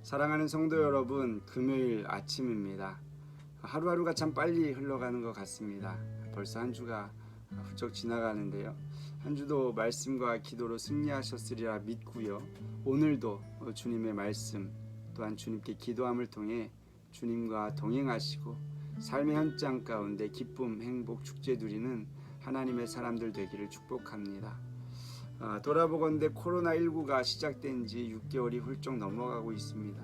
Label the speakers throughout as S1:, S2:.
S1: 사랑하는 성도 여러분, 금요일 아침입니다. 하루하루가 참 빨리 흘러가는 것 같습니다. 벌써 한 주가 훌쩍 지나가는데요. 한 주도 말씀과 기도로 승리하셨으리라 믿고요. 오늘도 주님의 말씀 또한 주님께 기도함을 통해 주님과 동행하시고 삶의 현장 가운데 기쁨, 행복, 축제 누리는 하나님의 사람들 되기를 축복합니다. 돌아보건대 코로나19가 시작된 지 6개월이 훌쩍 넘어가고 있습니다.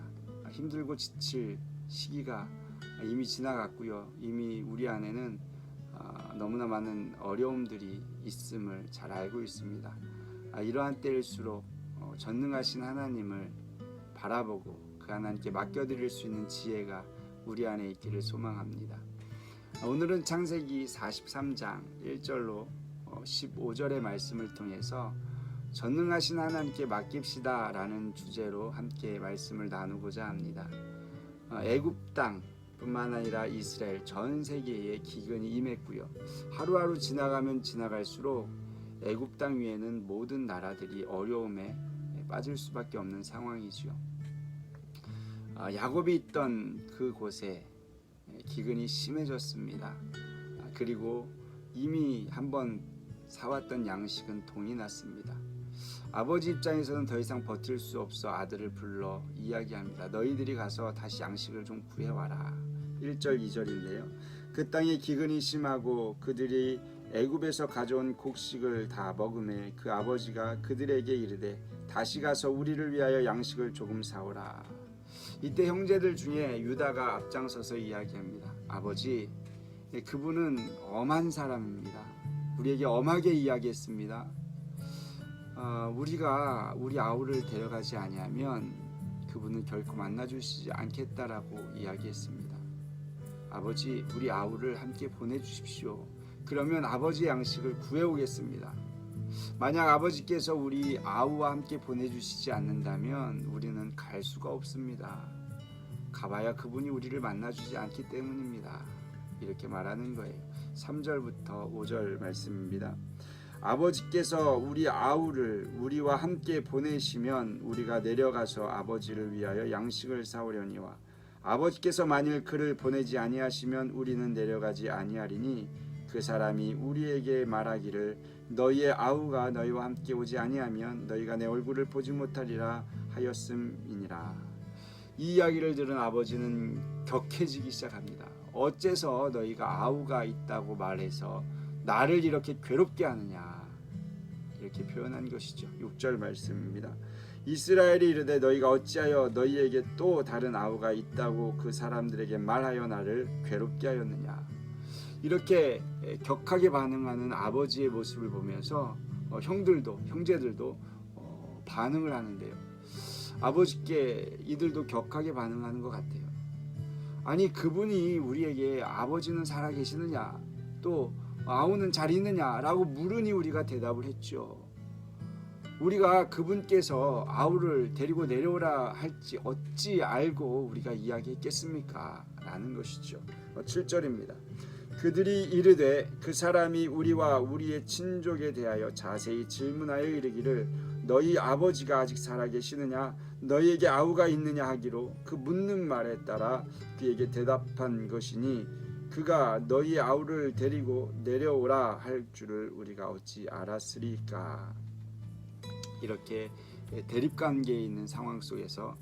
S1: 힘들고 지칠 시기가 이미 지나갔고요. 이미 우리 안에는 너무나 많은 어려움들이 있음을 잘 알고 있습니다. 이러한 때일수록 전능하신 하나님을 바라보고 그 하나님께 맡겨드릴 수 있는 지혜가 우리 안에 있기를 소망합니다. 오늘은 창세기 43장 1절로 15절의 말씀을 통해서 전능하신 하나님께 맡깁시다 라는 주제로 함께 말씀을 나누고자 합니다. 애굽 땅뿐만 아니라 이스라엘 전 세계에 기근이 임했고요. 하루하루 지나가면 지나갈수록 애굽 땅 위에는 모든 나라들이 어려움에 빠질 수밖에 없는 상황이죠. 야곱이 있던 그곳에 기근이 심해졌습니다. 그리고 이미 한번 사왔던 양식은 동이 났습니다. 아버지 입장에서는 더 이상 버틸 수 없어 아들을 불러 이야기합니다. 너희들이 가서 다시 양식을 좀 구해와라. 1절 2절인데요. 그 땅에 기근이 심하고 그들이 애굽에서 가져온 곡식을 다 먹음에 그 아버지가 그들에게 이르되 다시 가서 우리를 위하여 양식을 조금 사오라. 이때 형제들 중에 유다가 앞장서서 이야기합니다. 아버지, 그분은 엄한 사람입니다. 우리에게 엄하게 이야기했습니다. 우리가 우리 아우를 데려가지 아니하면 그분은 결코 만나주시지 않겠다라고 이야기했습니다. 아버지, 우리 아우를 함께 보내주십시오. 그러면 아버지의 양식을 구해오겠습니다. 만약 아버지께서 우리 아우와 함께 보내주시지 않는다면 우리는 갈 수가 없습니다. 가봐야 그분이 우리를 만나주지 않기 때문입니다. 이렇게 말하는 거예요. 3절부터 5절 말씀입니다. 아버지께서 우리 아우를 우리와 함께 보내시면 우리가 내려가서 아버지를 위하여 양식을 사오려니와 아버지께서 만일 그를 보내지 아니하시면 우리는 내려가지 아니하리니 그 사람이 우리에게 말하기를 너희의 아우가 너희와 함께 오지 아니하면 너희가 내 얼굴을 보지 못하리라 하였음이니라. 이 이야기를 들은 아버지는 격해지기 시작합니다. 어째서 너희가 아우가 있다고 말해서 나를 이렇게 괴롭게 하느냐, 이렇게 표현한 것이죠. 6절 말씀입니다. 이스라엘이 이르되 너희가 어찌하여 너희에게 또 다른 아우가 있다고 그 사람들에게 말하여 나를 괴롭게 하였느냐. 이렇게 격하게 반응하는 아버지의 모습을 보면서 형제들도 반응을 하는데요. 아버지께 이들도 격하게 반응하는 것 같아요. 아니, 그분이 우리에게 아버지는 살아계시느냐, 또 아우는 잘 있느냐라고 물으니 우리가 대답을 했죠. 우리가 그분께서 아우를 데리고 내려오라 할지 어찌 알고 우리가 이야기했겠습니까? 라는 것이죠. 7절입니다. 그들이 이르되 그 사람이 우리와 우리의 친족에 대하여 자세히 질문하여 이르기를 너희 아버지가 아직 살아계시느냐 너희에게 아우가 있느냐 하기로 그 묻는 말에 따라 그에게 대답한 것이니 그가 너희 아우를 데리고 내려오라 할 줄을 우리가 어찌 알았으리까. 이렇게 대립관계에 있는 상황 속에서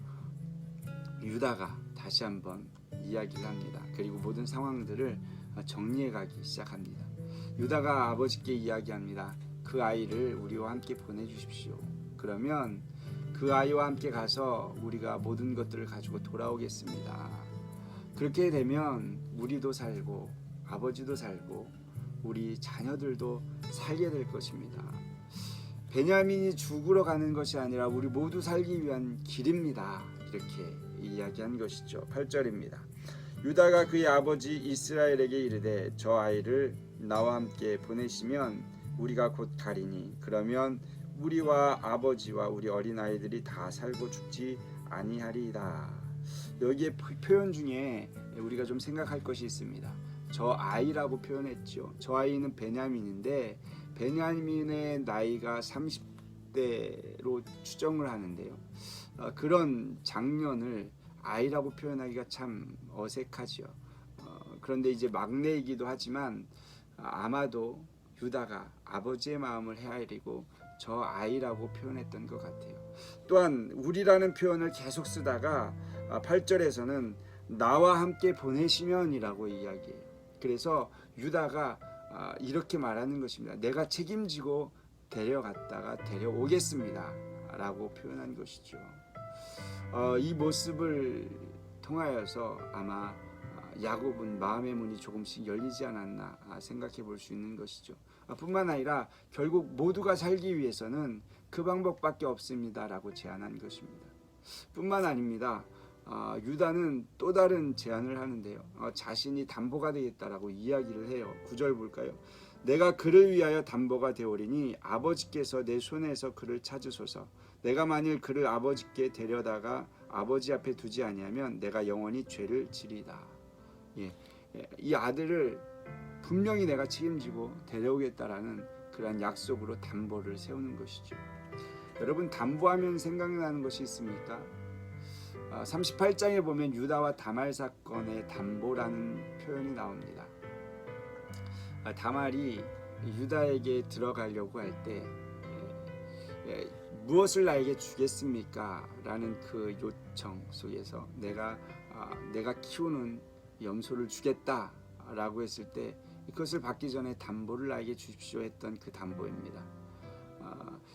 S1: 유다가 다시 한번 이야기를 합니다. 그리고 모든 상황들을 정리해 가기 시작합니다. 유다가 아버지께 이야기합니다. 그 아이를 우리와 함께 보내주십시오. 그러면 그 아이와 함께 가서 우리가 모든 것들을 가지고 돌아오겠습니다. 그렇게 되면 우리도 살고 아버지도 살고 우리 자녀들도 살게 될 것입니다. 베냐민이 죽으러 가는 것이 아니라 우리 모두 살기 위한 길입니다. 이렇게 이야기한 것이죠. 8절입니다. 유다가 그의 아버지 이스라엘에게 이르되 저 아이를 나와 함께 보내시면 우리가 곧 가리니 그러면 우리와 아버지와 우리 어린아이들이 다 살고 죽지 아니하리이다. 여기에 표현 중에 우리가 좀 생각할 것이 있습니다. 저 아이라고 표현했죠. 저 아이는 베냐민인데 베냐민의 나이가 때로 추정을 하는데요. 그런 장면을 아이라고 표현하기가 참 어색하죠. 그런데 이제 막내이기도 하지만 아마도 유다가 아버지의 마음을 헤아리고 저 아이라고 표현했던 것 같아요. 또한 우리라는 표현을 계속 쓰다가 8절에서는 나와 함께 보내시면이라고 이야기해요. 그래서 유다가 이렇게 말하는 것입니다. 내가 책임지고 데려갔다가 데려오겠습니다 라고 표현한 것이죠. 이 모습을 통하여서 아마 야곱은 마음의 문이 조금씩 열리지 않았나 생각해 볼 수 있는 것이죠. 뿐만 아니라 결국 모두가 살기 위해서는 그 방법밖에 없습니다 라고 제안한 것입니다. 뿐만 아닙니다. 유다는 또 다른 제안을 하는데요. 자신이 담보가 되겠다라고 이야기를 해요. 9절 볼까요? 내가 그를 위하여 담보가 되오리니 아버지께서 내 손에서 그를 찾으소서. 내가 만일 그를 아버지께 데려다가 아버지 앞에 두지 아니하면 내가 영원히 죄를 지리다. 이 아들을 분명히 내가 책임지고 데려오겠다라는 그러한 약속으로 담보를 세우는 것이죠. 여러분, 담보하면 생각나는 것이 있습니까? 38장에 보면 유다와 다말 사건의 담보라는 표현이 나옵니다. 다말이 유다에게 들어가려고 할 때 무엇을 나에게 주겠습니까? 라는 그 요청 속에서 내가 키우는 염소를 주겠다 라고 했을 때 그것을 받기 전에 담보를 나에게 주십시오 했던 그 담보입니다.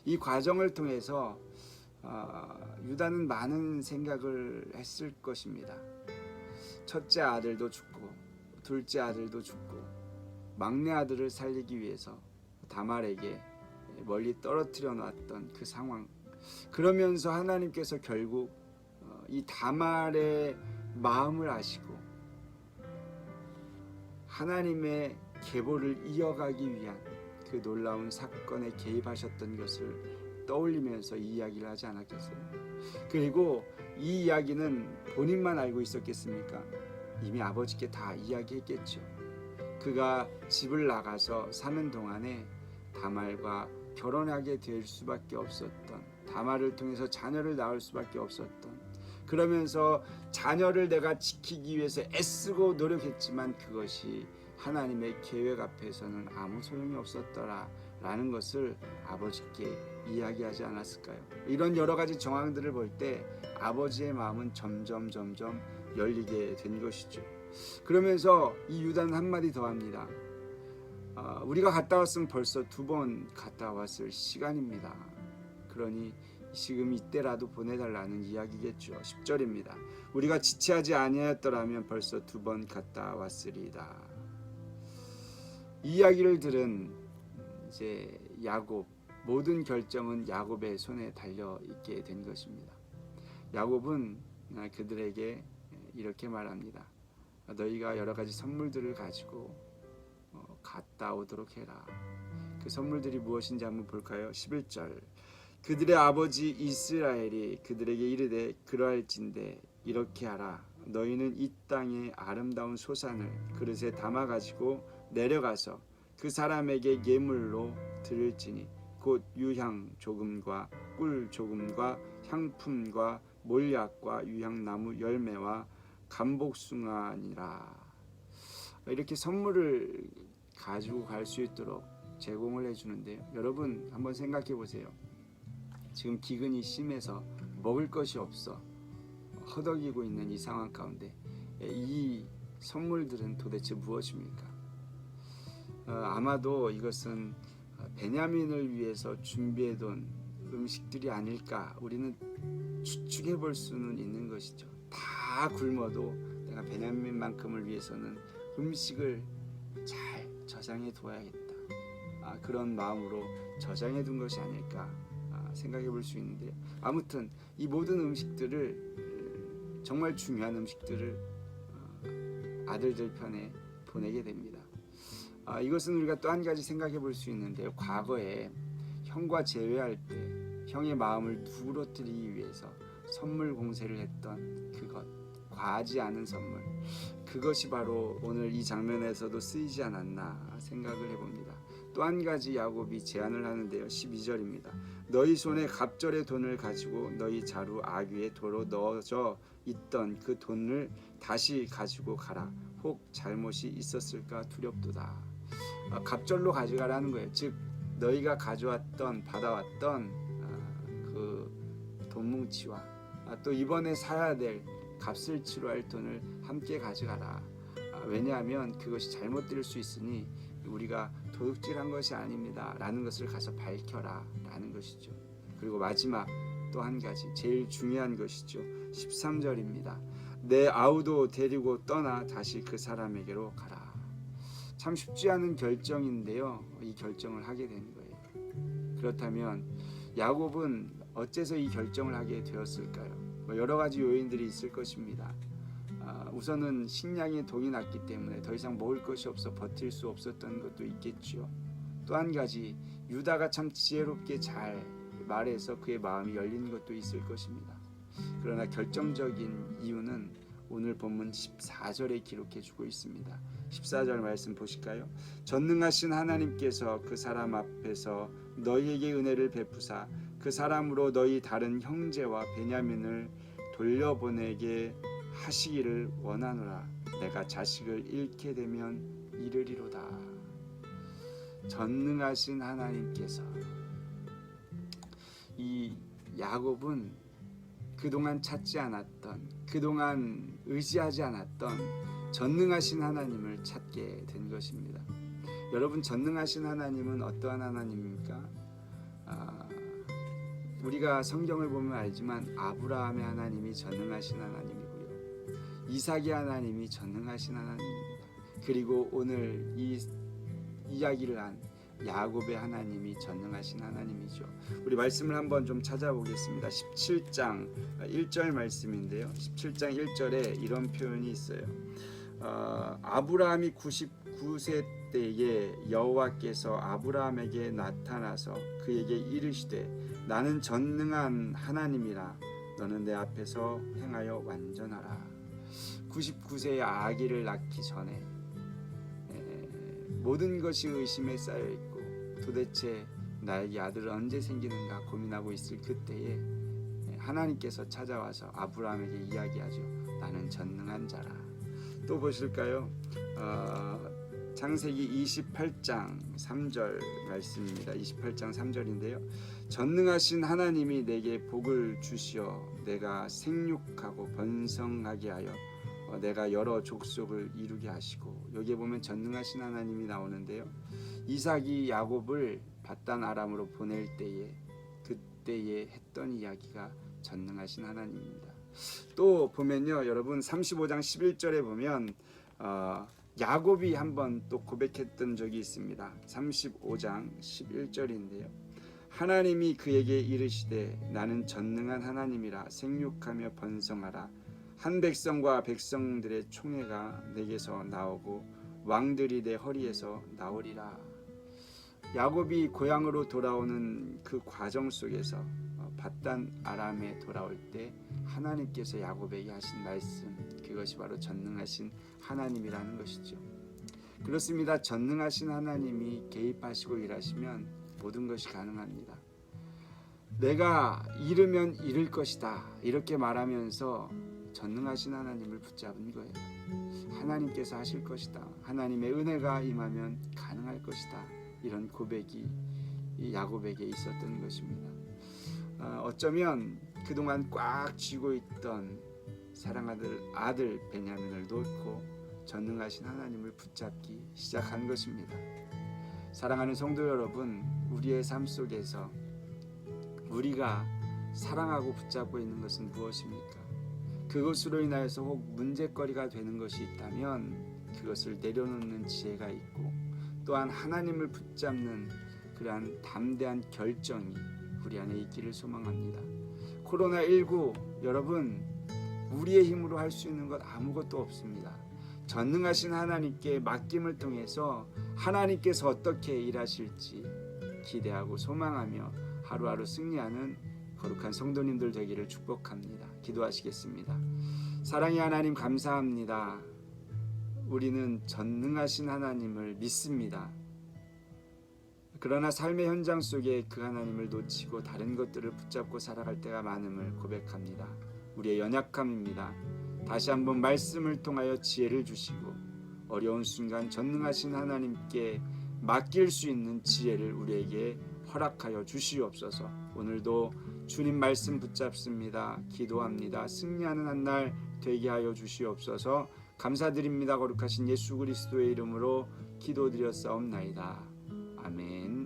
S1: 이 과정을 통해서 유다는 많은 생각을 했을 것입니다. 첫째 아들도 죽고 둘째 아들도 죽고 막내 아들을 살리기 위해서 다말에게 멀리 떨어뜨려 놨던 그 상황. 그러면서 하나님께서 결국 이 다말의 마음을 아시고 하나님의 계보를 이어가기 위한 그 놀라운 사건에 개입하셨던 것을 떠올리면서 이 이야기를 하지 않았겠어요? 그리고 이 이야기는 본인만 알고 있었겠습니까? 이미 아버지께 다 이야기했겠죠. 그가 집을 나가서 사는 동안에 다말과 결혼하게 될 수밖에 없었던, 다말을 통해서 자녀를 낳을 수밖에 없었던, 그러면서 자녀를 내가 지키기 위해서 애쓰고 노력했지만 그것이 하나님의 계획 앞에서는 아무 소용이 없었더라 라는 것을 아버지께 이야기하지 않았을까요? 이런 여러 가지 정황들을 볼 때 아버지의 마음은 점점 열리게 된 것이죠. 그러면서 이 유다는 한마디 더 합니다. 우리가 갔다 왔으면 벌써 2번 갔다 왔을 시간입니다. 그러니 지금 이때라도 보내달라는 이야기겠죠. 10절입니다. 우리가 지체하지 아니하였더라면 벌써 2번 갔다 왔으리이다. 이 이야기를 들은 이제 야곱, 모든 결정은 야곱의 손에 달려 있게 된 것입니다. 야곱은 그들에게 이렇게 말합니다. 너희가 여러 가지 선물들을 가지고 갔다 오도록 해라. 그 선물들이 무엇인지 한번 볼까요? 11절. 그들의 아버지 이스라엘이 그들에게 이르되 그러할진대 이렇게 하라. 너희는 이 땅의 아름다운 소산을 그릇에 담아 가지고 내려가서 그 사람에게 예물로 드릴지니 곧 유향 조금과 꿀 조금과 향품과 몰약과 유향나무 열매와 감복숭아니라. 이렇게 선물을 가지고 갈 수 있도록 제공을 해주는데요. 여러분 한번 생각해 보세요. 지금 기근이 심해서 먹을 것이 없어 허덕이고 있는 이 상황 가운데 이 선물들은 도대체 무엇입니까? 아마도 이것은 베냐민을 위해서 준비해둔 음식들이 아닐까 우리는 추측해 볼 수는 있는 것이죠. 다 굶어도 내가 베냐민만큼을 위해서는 음식을 잘 저장해 둬야겠다. 그런 마음으로 저장해 둔 것이 아닐까 생각해 볼 수 있는데요. 아무튼 이 모든 음식들을 정말 중요한 음식들을 아들들 편에 보내게 됩니다. 이것은 우리가 또 한 가지 생각해 볼 수 있는데요. 과거에 형과 재회할 때 형의 마음을 누그러뜨리기 위해서 선물 공세를 했던 그것, 과하지 않은 선물, 그것이 바로 오늘 이 장면에서도 쓰이지 않았나 생각을 해봅니다. 또 한 가지 야곱이 제안을 하는데요. 12절입니다. 너희 손에 갑절의 돈을 가지고 너희 자루 아귀에 도로 넣어져 있던 그 돈을 다시 가지고 가라. 혹 잘못이 있었을까 두렵도다. 갑절로 가져가라는 거예요. 즉 너희가 가져왔던 받아왔던 그 돈뭉치와 또 이번에 사야 될 값을 치러할 돈을 함께 가져가라. 왜냐하면 그것이 잘못될 수 있으니 우리가 도둑질한 것이 아닙니다 라는 것을 가서 밝혀라 라는 것이죠. 그리고 마지막 또 한 가지 제일 중요한 것이죠. 13절입니다. 내 아우도 데리고 떠나 다시 그 사람에게로 가라. 참 쉽지 않은 결정인데요. 이 결정을 하게 된 거예요. 그렇다면 야곱은 어째서 이 결정을 하게 되었을까요? 여러 가지 요인들이 있을 것입니다. 우선은 식량에 동이 났기 때문에 더 이상 먹을 것이 없어 버틸 수 없었던 것도 있겠죠. 또 한 가지 유다가 참 지혜롭게 잘 말해서 그의 마음이 열린 것도 있을 것입니다. 그러나 결정적인 이유는 오늘 본문 14절에 기록해 주고 있습니다. 14절 말씀 보실까요? 전능하신 하나님께서 그 사람 앞에서 너희에게 은혜를 베푸사 그 사람으로 너희 다른 형제와 베냐민을 돌려보내게 하시기를 원하노라. 내가 자식을 잃게 되면 이르리로다. 전능하신 하나님께서 이 야곱은 그동안 찾지 않았던, 그동안 의지하지 않았던 전능하신 하나님을 찾게 된 것입니다. 여러분, 전능하신 하나님은 어떠한 하나님입니까? 우리가 성경을 보면 알지만 아브라함의 하나님이 전능하신 하나님이고요, 이삭의 하나님이 전능하신 하나님입니다. 그리고 오늘 이 이야기를 한 야곱의 하나님이 전능하신 하나님이죠. 우리 말씀을 한번 좀 찾아보겠습니다. 17장 1절 말씀인데요. 17장 1절에 이런 표현이 있어요. 아브라함이 99세 때에 여호와께서 아브라함에게 나타나서 그에게 이르시되 나는 전능한 하나님이라 너는 내 앞에서 행하여 완전하라. 99세의 아기를 낳기 전에 모든 것이 의심에 쌓여있고 도대체 나에게 아들은 언제 생기는가 고민하고 있을 그때에 하나님께서 찾아와서 아브라함에게 이야기하죠. 나는 전능한 자라. 또 보실까요? 창세기 28장 3절 말씀입니다. 28장 3절인데요. 전능하신 하나님이 내게 복을 주시어 내가 생육하고 번성하게 하여 내가 여러 족속을 이루게 하시고, 여기에 보면 전능하신 하나님이 나오는데요. 이삭이 야곱을 밧단 아람으로 보낼 때에 그때에 했던 이야기가 전능하신 하나님입니다. 또 보면요, 여러분 35장 11절에 보면 야곱이 한번 또 고백했던 적이 있습니다. 35장 11절인데요. 하나님이 그에게 이르시되 나는 전능한 하나님이라 생육하며 번성하라. 한 백성과 백성들의 총회가 내게서 나오고 왕들이 내 허리에서 나오리라. 야곱이 고향으로 돌아오는 그 과정 속에서 밧단 아람에 돌아올 때 하나님께서 야곱에게 하신 말씀, 그것이 바로 전능하신 하나님이라는 것이죠. 그렇습니다. 전능하신 하나님이 개입하시고 일하시면 모든 것이 가능합니다. 내가 이르면 이룰 것이다 이렇게 말하면서 전능하신 하나님을 붙잡은 거예요. 하나님께서 하실 것이다, 하나님의 은혜가 임하면 가능할 것이다, 이런 고백이 이 야곱에게 있었던 것입니다. 어쩌면 그동안 꽉 쥐고 있던 사랑하는 아들 베냐민을 놓고 전능하신 하나님을 붙잡기 시작한 것입니다. 사랑하는 성도 여러분, 우리의 삶 속에서 우리가 사랑하고 붙잡고 있는 것은 무엇입니까? 그것으로 인하여서 혹 문제거리가 되는 것이 있다면 그것을 내려놓는 지혜가 있고, 또한 하나님을 붙잡는 그러한 담대한 결정이 우리 안에 있기를 소망합니다. 코로나19 여러분, 우리의 힘으로 할 수 있는 것 아무것도 없습니다. 전능하신 하나님께 맡김을 통해서 하나님께서 어떻게 일하실지 기대하고 소망하며 하루하루 승리하는 거룩한 성도님들 되기를 축복합니다. 기도하시겠습니다. 사랑의 하나님, 감사합니다. 우리는 전능하신 하나님을 믿습니다. 그러나 삶의 현장 속에 그 하나님을 놓치고 다른 것들을 붙잡고 살아갈 때가 많음을 고백합니다. 우리의 연약함입니다. 다시 한번 말씀을 통하여 지혜를 주시고 어려운 순간 전능하신 하나님께 맡길 수 있는 지혜를 우리에게 허락하여 주시옵소서. 오늘도 주님 말씀 붙잡습니다. 기도합니다. 승리하는 한 날 되게 하여 주시옵소서. 감사드립니다. 거룩하신 예수 그리스도의 이름으로 기도드렸사옵나이다. 아멘.